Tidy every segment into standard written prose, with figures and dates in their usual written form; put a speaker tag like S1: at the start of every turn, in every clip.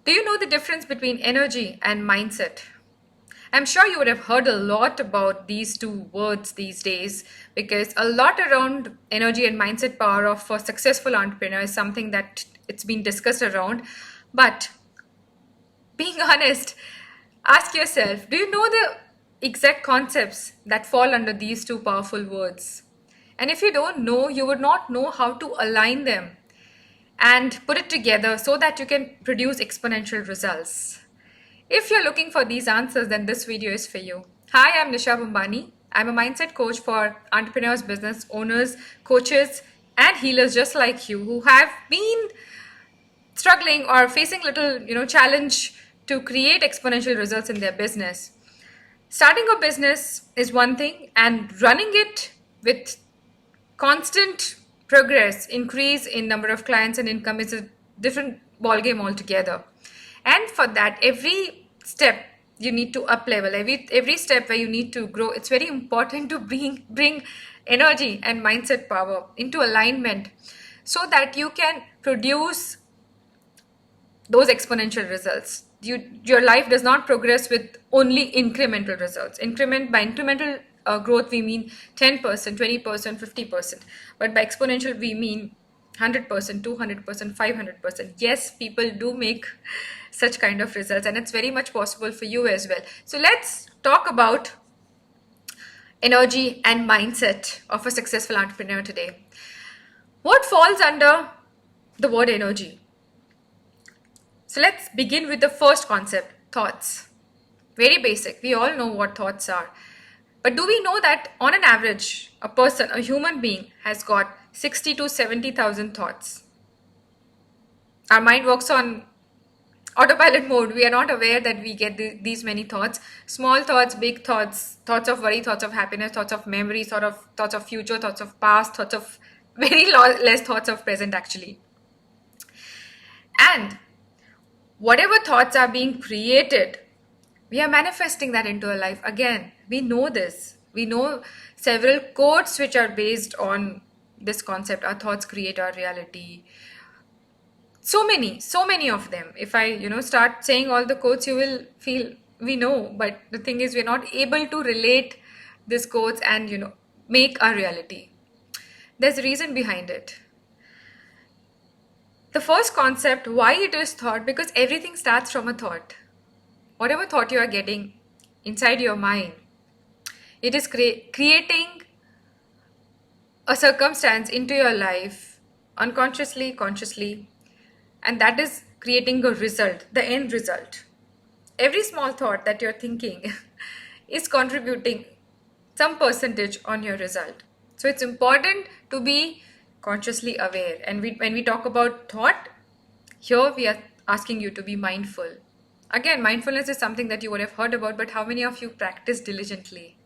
S1: Do you know the difference between energy and mindset? I'm sure you would have heard a lot about these two words these days because a lot around energy and mindset power of a successful entrepreneur is something that it's been discussed around. But being honest, ask yourself, do you know the exact concepts that fall under these two powerful words? And if you don't know, you would not know how to align them and put it together so that you can produce exponential results. If you're looking for these answers, then this video is for you. Hi, I'm Nisha Bumbani. I'm a mindset coach for entrepreneurs, business owners, coaches, and healers just like you who have been struggling or facing little, challenge to create exponential results in their business. Starting a business is one thing, and running it with constant progress, increase in number of clients and income is a different ballgame altogether. And for that, every step you need to up level, every step where you need to grow, it's very important to bring energy and mindset power into alignment so that you can produce those exponential results. Your life does not progress with only incremental results. By incremental growth, we mean 10%, 20%, 50%. But by exponential, we mean 100%, 200%, 500%. Yes, people do make such kind of results, and it's very much possible for you as well. So let's talk about energy and mindset of a successful entrepreneur today. What falls under the word energy? So let's begin with the first concept, thoughts. Very basic. We all know what thoughts are. But do we know that on an average, a person, a human being has got 60 to 70,000 thoughts? Our mind works on autopilot mode. We are not aware that we get these many thoughts. Small thoughts, big thoughts, thoughts of worry, thoughts of happiness, thoughts of memory, thoughts of future, thoughts of past, thoughts of very less thoughts of present actually. And whatever thoughts are being created, we are manifesting that into our life. Again, we know this. We know several quotes which are based on this concept. Our thoughts create our reality. So many of them. If I, start saying all the quotes, you will feel we know. But the thing is, we're not able to relate these quotes and, make our reality. There's a reason behind it. The first concept, why it is thought, because everything starts from a thought. Whatever thought you are getting inside your mind, it is creating a circumstance into your life unconsciously, consciously, and that is creating a result, the end result. Every small thought that you're thinking is contributing some percentage on your result. So it's important to be consciously aware. And when we talk about thought, here we are asking you to be mindful. Again, mindfulness is something that you would have heard about, but how many of you practice diligently?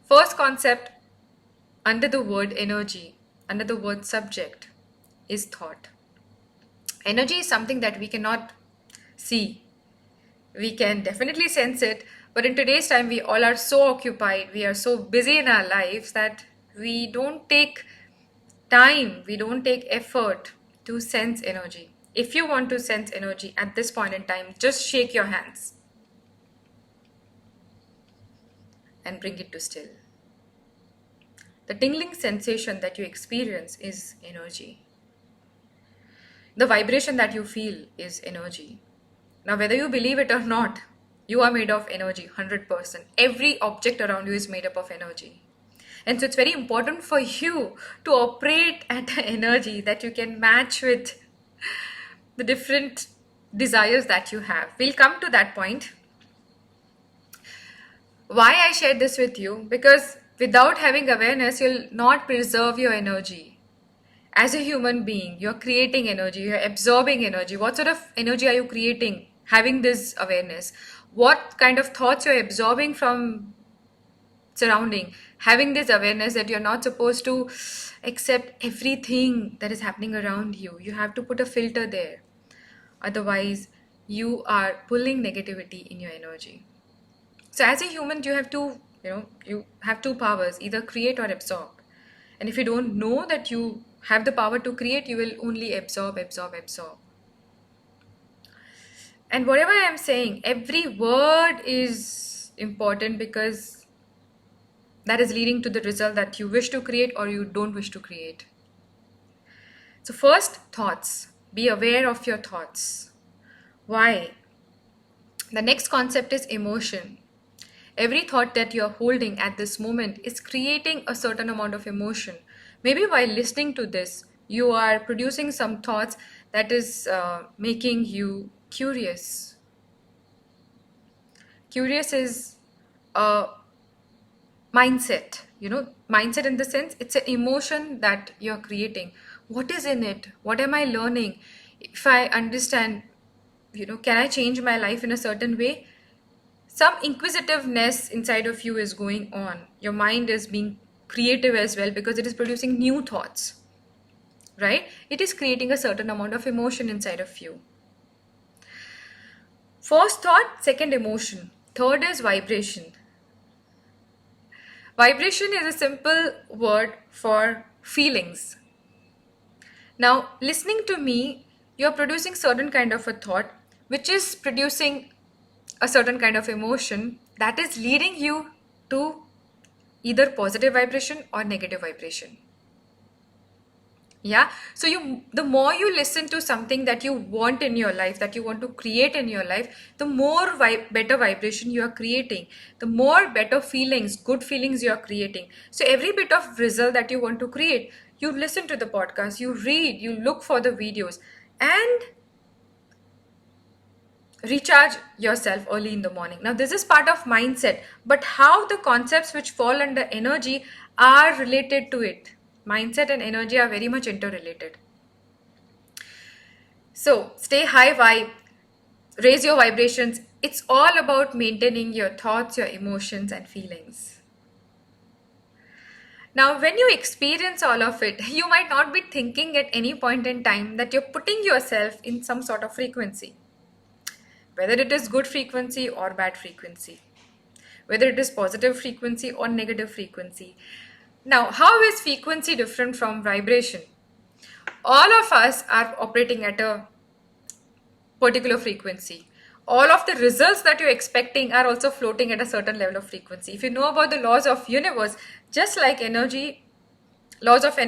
S1: First concept under the word energy, under the word subject, is thought. Energy is something that we cannot see. We can definitely sense it, but in today's time, we all are so occupied, we are so busy in our lives that we don't take time, we don't take effort to sense energy. If you want to sense energy at this point in time, just shake your hands and bring it to still. The tingling sensation that you experience is energy. The vibration that you feel is energy. Now, whether you believe it or not, you are made of energy, 100%. Every object around you is made up of energy. And so it's very important for you to operate at an energy that you can match with the different desires that you have. We'll come to that point. Why I shared this with you? Because without having awareness, you'll not preserve your energy. As a human being, you're creating energy, you're absorbing energy. What sort of energy are you creating? Having this awareness. What kind of thoughts you're absorbing from surrounding? Having this awareness that you're not supposed to accept everything that is happening around you. You have to put a filter there. Otherwise, you are pulling negativity in your energy. So as a human, you have two powers, either create or absorb. And if you don't know that you have the power to create, you will only absorb. And whatever I am saying, every word is important because that is leading to the result that you wish to create or you don't wish to create. So, first, thoughts. Be aware of your thoughts. Why? The next concept is emotion. Every thought that you're holding at this moment is creating a certain amount of emotion. Maybe while listening to this, you are producing some thoughts that is making you curious. Curious is a mindset, mindset in the sense it's an emotion that you're creating. What is in it? What am I learning? If I understand, can I change my life in a certain way? Some inquisitiveness inside of you is going on. Your mind is being creative as well because it is producing new thoughts, right? It is creating a certain amount of emotion inside of you. First thought, second emotion, third is vibration. Vibration is a simple word for feelings. Now, listening to me, you're producing certain kind of a thought, which is producing a certain kind of emotion that is leading you to either positive vibration or negative vibration. Yeah, so the more you listen to something that you want in your life, that you want to create in your life, the more better vibration you are creating, the more better feelings, good feelings you are creating. So every bit of result that you want to create, you listen to the podcast, you read, you look for the videos, and recharge yourself early in the morning. Now, this is part of mindset, but how the concepts which fall under energy are related to it. Mindset and energy are very much interrelated. So, stay high vibe, raise your vibrations. It's all about maintaining your thoughts, your emotions, and feelings. Now, when you experience all of it, you might not be thinking at any point in time that you're putting yourself in some sort of frequency, whether it is good frequency or bad frequency, whether it is positive frequency or negative frequency. Now, how is frequency different from vibration? All of us are operating at a particular frequency. All of the results that you're expecting are also floating at a certain level of frequency. If you know about the laws of universe, just like energy, laws of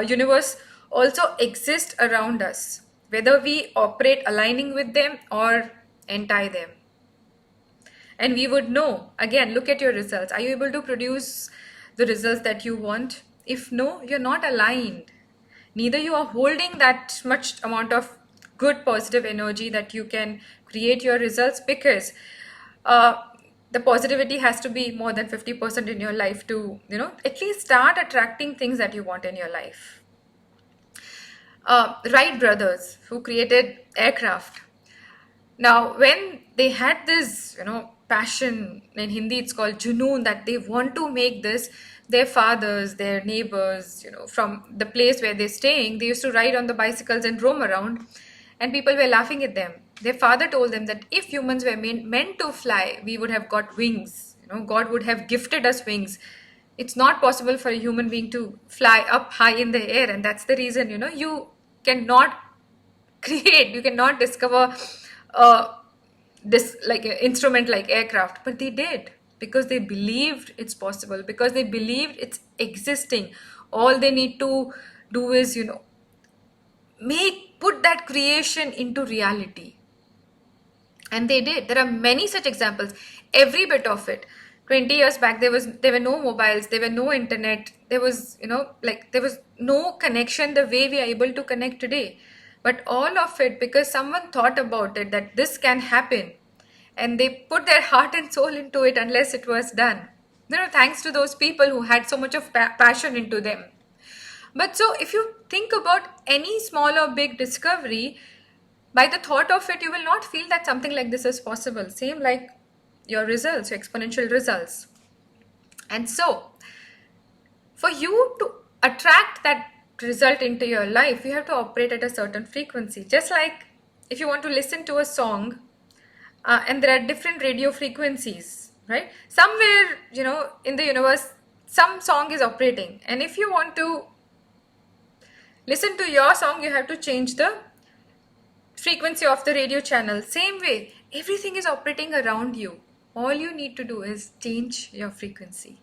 S1: universe also exist around us, whether we operate aligning with them or anti them. And we would know, again, look at your results. Are you able to produce the results that you want? If no, you're not aligned. Neither you are holding that much amount of good positive energy that you can create your results, because the positivity has to be more than 50% in your life to, at least start attracting things that you want in your life. Wright brothers, who created aircraft. Now, when they had this, passion, in Hindi it's called junoon, that they want to make this, their fathers, their neighbors, from the place where they're staying, they used to ride on the bicycles and roam around, and people were laughing at them. Their father told them that if humans were meant to fly, we would have got wings. God would have gifted us wings. It's not possible for a human being to fly up high in the air, and that's the reason, you cannot create, you cannot discover this like an instrument like aircraft. But they did, because they believed it's possible, because they believed it's existing. All they need to do is, put that creation into reality. And they did. There are many such examples, every bit of it. 20 years back, there were no mobiles, there were no internet, there was there was no connection the way we are able to connect today. But all of it because someone thought about it, that this can happen, and they put their heart and soul into it unless it was done. Thanks to those people who had so much of passion into them. But so if you think about any small or big discovery, by the thought of it, you will not feel that something like this is possible. Same like your results, your exponential results. And so, for you to attract that result into your life, you have to operate at a certain frequency. Just like if you want to listen to a song, and there are different radio frequencies, right? Somewhere, in the universe, some song is operating. And if you want to listen to your song, you have to change the frequency of the radio channel. Same way, everything is operating around you. All you need to do is change your frequency.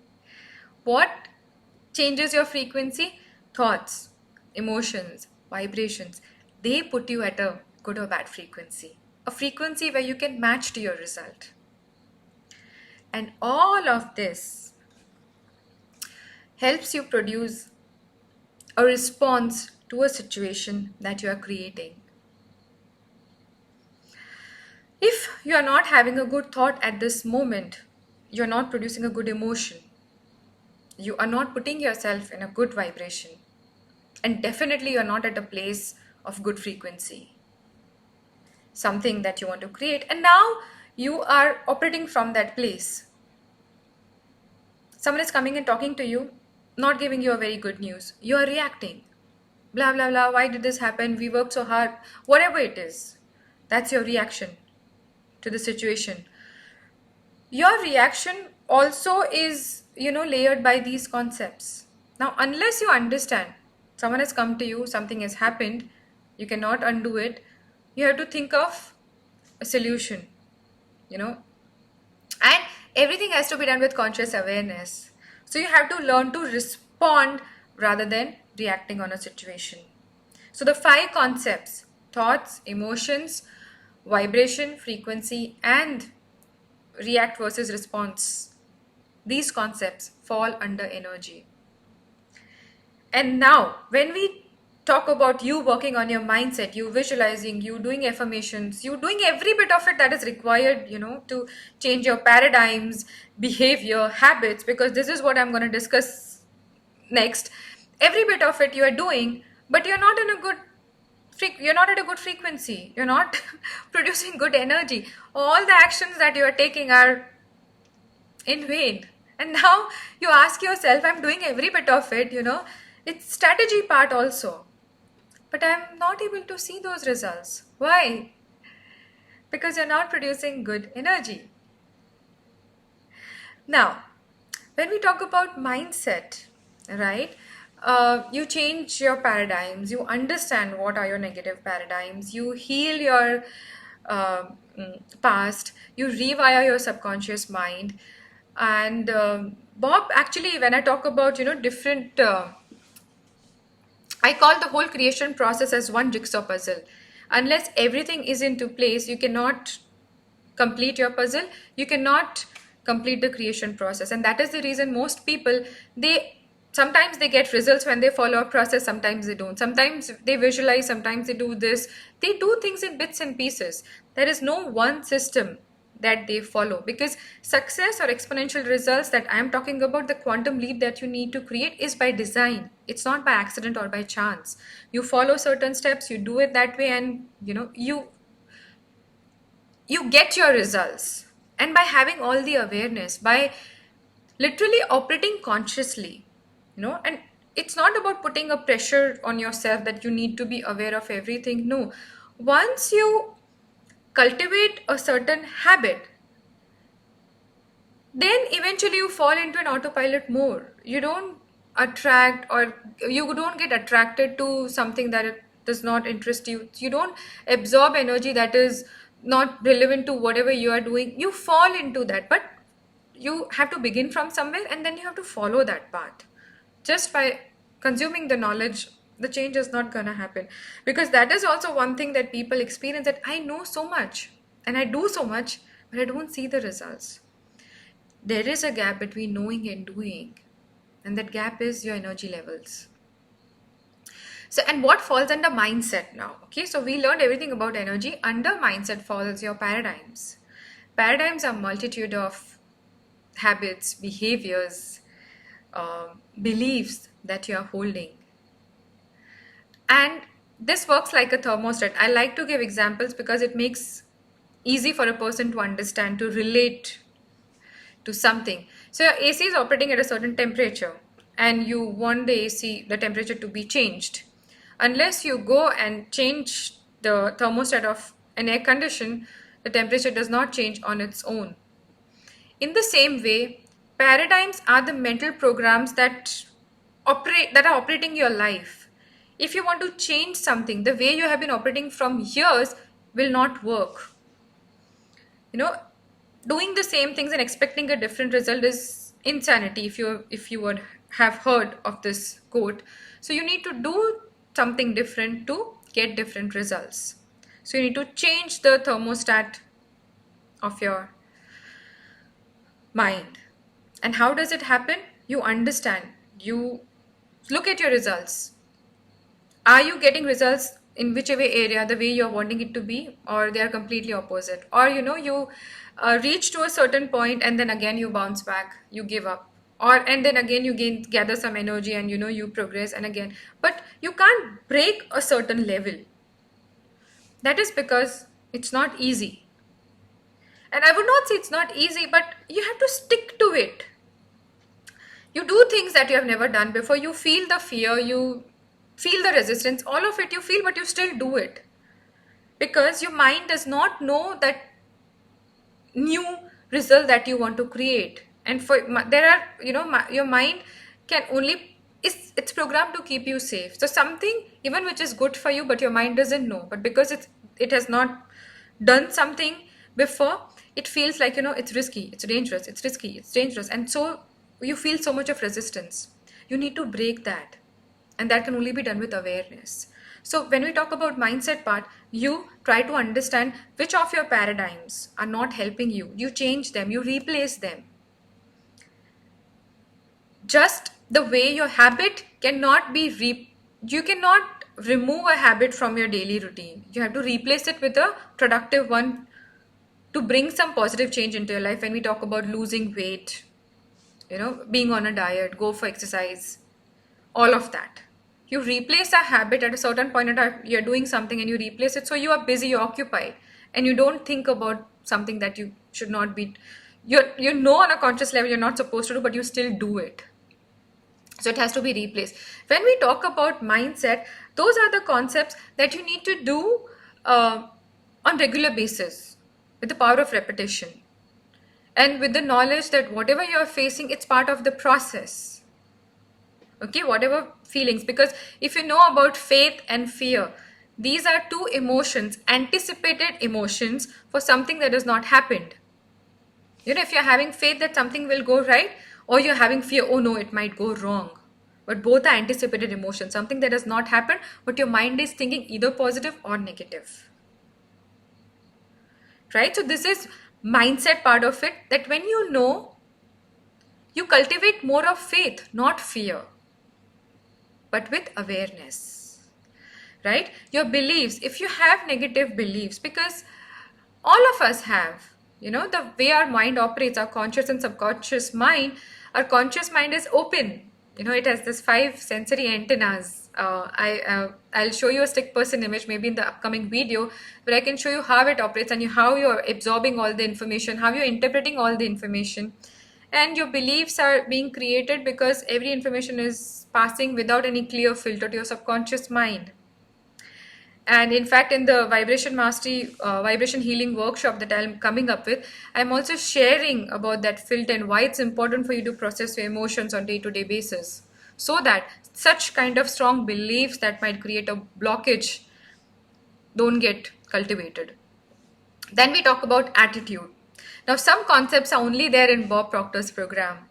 S1: What changes your frequency? Thoughts, emotions, vibrations. They put you at a good or bad frequency. A frequency where you can match to your result. And all of this helps you produce a response to a situation that you are creating. If you are not having a good thought at this moment, you're not producing a good emotion. You are not putting yourself in a good vibration. And definitely you're not at a place of good frequency. Something that you want to create. And now you are operating from that place. Someone is coming and talking to you, not giving you a very good news. You are reacting. Blah, blah, blah. Why did this happen? We worked so hard. Whatever it is. That's your reaction to the situation. Your reaction also is, layered by these concepts. Now, unless you understand, someone has come to you, something has happened, you cannot undo it. You have to think of a solution, and everything has to be done with conscious awareness. So you have to learn to respond rather than reacting on a situation. So the 5 concepts: thoughts, emotions, vibration, frequency, and react versus response. These concepts fall under energy. And now, when we talk about you working on your mindset, you visualizing, you doing affirmations, you doing every bit of it that is required, to change your paradigms, behavior, habits, because this is what I'm going to discuss next. Every bit of it you are doing, but you're not at a good frequency. You're not producing good energy. All the actions that you are taking are in vain. And now you ask yourself, I'm doing every bit of it, it's strategy part also. But I'm not able to see those results. Why? Because you're not producing good energy. Now, when we talk about mindset, right? You change your paradigms, you understand what are your negative paradigms, you heal your past, you rewire your subconscious mind. And Bob, actually, when I talk about, different, I call the whole creation process as one jigsaw puzzle. Unless everything is into place, you cannot complete your puzzle, you cannot complete the creation process. And that is the reason most people, sometimes they get results when they follow a process, sometimes they don't. Sometimes they visualize, sometimes they do this. They do things in bits and pieces. There is no one system that they follow, because success or exponential results that I am talking about, the quantum leap that you need to create, is by design. It's not by accident or by chance. You follow certain steps, you do it that way, and you get your results. And by having all the awareness, by literally operating consciously, and it's not about putting a pressure on yourself that you need to be aware of everything. No. Once you cultivate a certain habit, then eventually you fall into an autopilot mode. You don't get attracted to something that does not interest you. You don't absorb energy that is not relevant to whatever you are doing. You fall into that, but you have to begin from somewhere, and then you have to follow that path. Just by consuming the knowledge, the change is not going to happen. Because that is also one thing that people experience, that I know so much and I do so much, but I don't see the results. There is a gap between knowing and doing, and that gap is your energy levels. So, and what falls under mindset now? Okay, so we learned everything about energy. Under mindset falls your paradigms. Paradigms are multitude of habits, behaviors, beliefs that you are holding. And this works like a thermostat. I like to give examples because it makes easy for a person to understand, to relate to something. So your AC is operating at a certain temperature, and you want the AC, the temperature, to be changed. Unless you go and change the thermostat of an air condition, the temperature does not change on its own. In the same way, paradigms are the mental programs that are operating your life. If you want to change something, the way you have been operating from years, will not work. You know, doing the same things and expecting a different result is insanity, if you would have heard of this quote. So you need to do something different to get different results. So you need to change the thermostat of your mind. And how does it happen? You understand, you look at your results. Are you getting results in whichever area the way you're wanting it to be, or they are completely opposite? Or you reach to a certain point and then again you bounce back, you give up, or and then again you gather some energy and you progress and again. But you can't break a certain level. That is because it's not easy. And I would not say it's not easy, but you have to stick to it. You do things that you have never done before. You feel the fear, you feel the resistance, all of it you feel, but you still do it because your mind does not know that new result that you want to create. And there are, your mind can only, it's programmed to keep you safe. So something even which is good for you, but your mind doesn't know, but because it has not done something before, it feels like, it's risky, it's dangerous, it's risky, it's dangerous, and so you feel so much of resistance. You need to break that, and that can only be done with awareness. So when we talk about mindset part, you try to understand which of your paradigms are not helping you. You change them, you replace them. Just the way your habit cannot be you cannot remove a habit from your daily routine. You have to replace it with a productive one to bring some positive change into your life. When we talk about losing weight, being on a diet, go for exercise, all of that. You replace a habit at a certain point in time, you're doing something and you replace it. So you are busy, you're occupied, and you don't think about something that you should not be. You know on a conscious level you're not supposed to do, but you still do it. So it has to be replaced. When we talk about mindset, those are the concepts that you need to do on regular basis with the power of repetition. And with the knowledge that whatever you're facing, it's part of the process. Okay, whatever feelings, because if you know about faith and fear, these are two emotions, anticipated emotions for something that has not happened. If you're having faith that something will go right, or you're having fear, oh no, it might go wrong. But both are anticipated emotions, something that has not happened, but your mind is thinking either positive or negative. Right? So this is mindset part of it, that when you know, you cultivate more of faith, not fear, but with awareness. Right? Your beliefs, if you have negative beliefs, because all of us have, the way our mind operates, our conscious and subconscious mind, our conscious mind is open. It has this 5 sensory antennas. I'll show you a stick person image maybe in the upcoming video, where I can show you how it operates and how you're absorbing all the information, how you're interpreting all the information. And your beliefs are being created because every information is passing without any clear filter to your subconscious mind. And in fact, in the vibration mastery, vibration healing workshop that I'm coming up with, I'm also sharing about that filter and why it's important for you to process your emotions on day-to-day basis, so that such kind of strong beliefs that might create a blockage don't get cultivated. Then we talk about attitude. Now, some concepts are only there in Bob Proctor's program.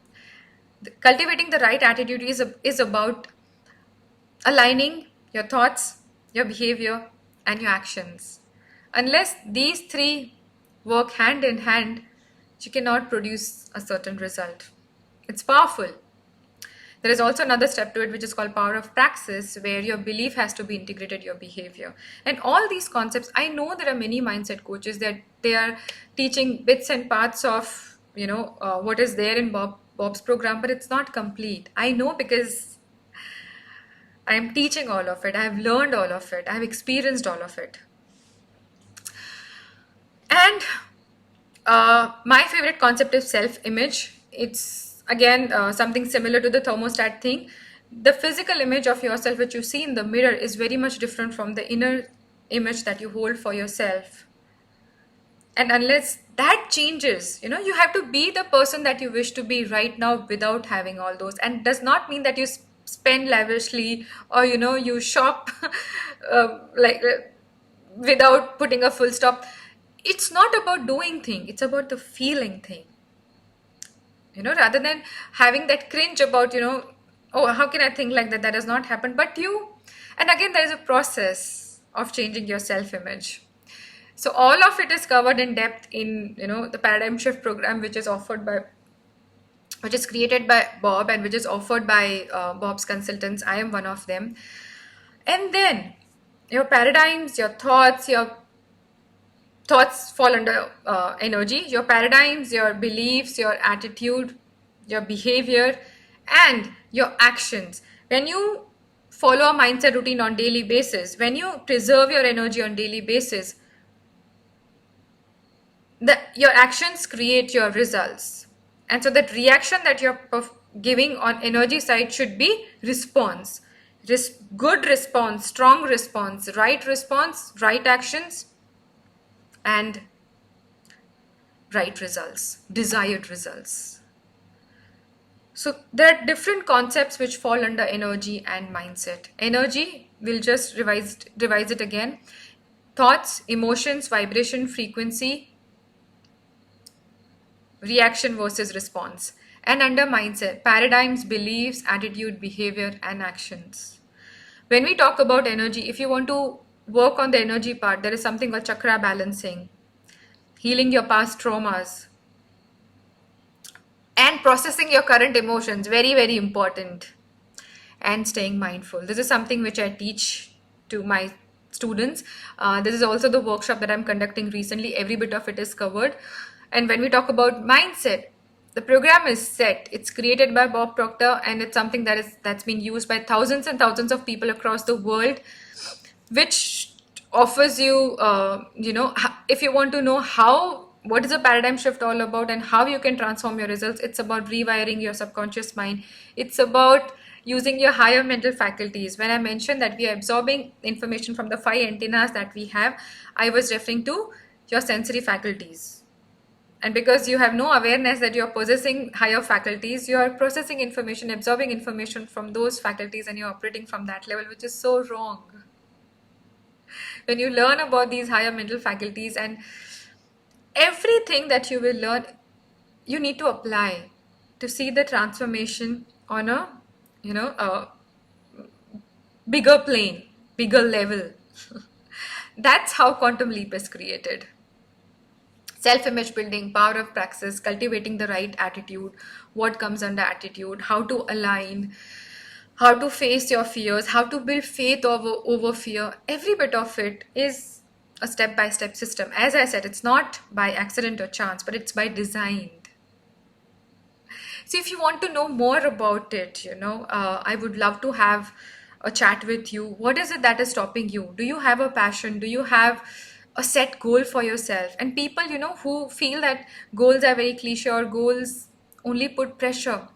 S1: Cultivating the right attitude is about aligning your thoughts, your behavior, and your actions. Unless these three work hand in hand, you cannot produce a certain result. It's powerful. There is also another step to it, which is called power of praxis, where your belief has to be integrated your behavior. And all these concepts, I know there are many mindset coaches that they are teaching bits and parts of what is there in Bob's program, but it's not complete. I know because I am teaching all of it. I have learned all of it. I have experienced all of it. And my favorite concept is self-image. It's again something similar to the thermostat thing. The physical image of yourself which you see in the mirror is very much different from the inner image that you hold for yourself. And unless that changes, you have to be the person that you wish to be right now without having all those. And does not mean that you spend lavishly or you shop like without putting a full stop. It's not about doing thing, it's about the feeling thing, rather than having that cringe about, oh, how can I think like that, that has not happened. But and again, there is a process of changing your self image. So all of it is covered in depth in, the paradigm shift program, which is created by Bob, and which is offered by Bob's consultants. I am one of them. And then your paradigms, your thoughts fall under energy. Your paradigms, your beliefs, your attitude, your behavior, and your actions. When you follow a mindset routine on daily basis, when you preserve your energy on daily basis, your actions create your results. And so that reaction that you're giving on energy side should be response. Good response, strong response, right actions, and right results, desired results. So there are different concepts which fall under energy and mindset. Energy, we'll just revise it again. Thoughts, emotions, vibration, frequency, reaction versus response. And under mindset, paradigms, beliefs, attitude, behavior, and actions. When we talk about energy, if you want to work on the energy part, there is something called chakra balancing, healing your past traumas, and processing your current emotions. Very, very important. And staying mindful. This is something which I teach to my students. This is also the workshop that I'm conducting recently. Every bit of it is covered. And when we talk about mindset, the program is set. It's created by Bob Proctor, and it's something that's been used by thousands and thousands of people across the world, which offers you, if you want to know what is a paradigm shift all about and how you can transform your results, it's about rewiring your subconscious mind. It's about using your higher mental faculties. When I mentioned that we are absorbing information from the 5 antennas that we have, I was referring to your sensory faculties. And because you have no awareness that you're possessing higher faculties, you are processing information, absorbing information from those faculties, and you're operating from that level, which is so wrong. When you learn about these higher mental faculties, and everything that you will learn, you need to apply to see the transformation on a, a bigger plane, bigger level. That's how Quantum Leap is created. Self-image building, power of praxis, cultivating the right attitude, what comes under attitude, how to align, how to face your fears, how to build faith over fear. Every bit of it is a step-by-step system. As I said, it's not by accident or chance, but it's by design. So if you want to know more about it, I would love to have a chat with you. What is it that is stopping you? Do you have a passion? Do you have a set goal for yourself? And people, who feel that goals are very cliche or goals only put pressure.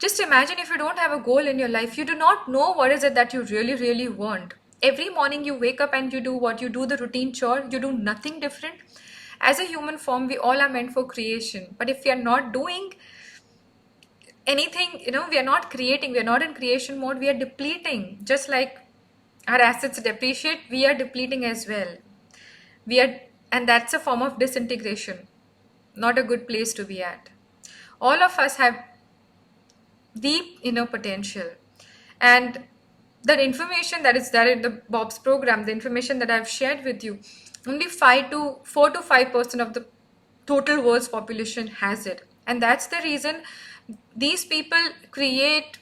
S1: Just imagine if you don't have a goal in your life, you do not know what is it that you really, really want. Every morning you wake up and you do the routine chore, you do nothing different. As a human form, we all are meant for creation. But if we are not doing anything, we are not creating, we are not in creation mode, we are depleting. Just like our assets depreciate, we are depleting as well. And that's a form of disintegration, not a good place to be at. All of us have deep inner potential, and that information that is there in the Bob's program, the information that I've shared with you, only 4 to 5% of the total world's population has it. And that's the reason these people create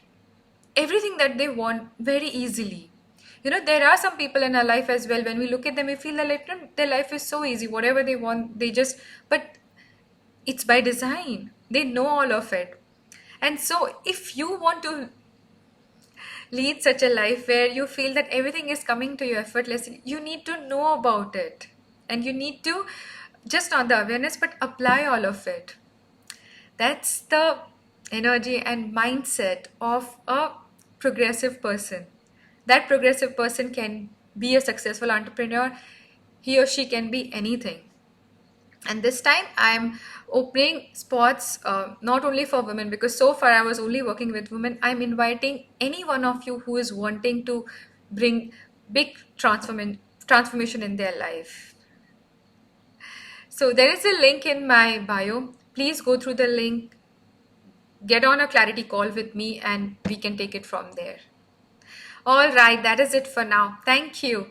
S1: everything that they want very easily. There are some people in our life as well, when we look at them, we feel that their life is so easy, whatever they want, but it's by design. They know all of it. And so if you want to lead such a life where you feel that everything is coming to you effortlessly, you need to know about it. And you need to just not the awareness, but apply all of it. That's the energy and mindset of a progressive person. That progressive person can be a successful entrepreneur. He or she can be anything. And this time I'm opening spots not only for women, because so far I was only working with women. I'm inviting any one of you who is wanting to bring big transformation in their life. So there is a link in my bio. Please go through the link, get on a clarity call with me, and we can take it from there. All right, that is it for now. Thank you.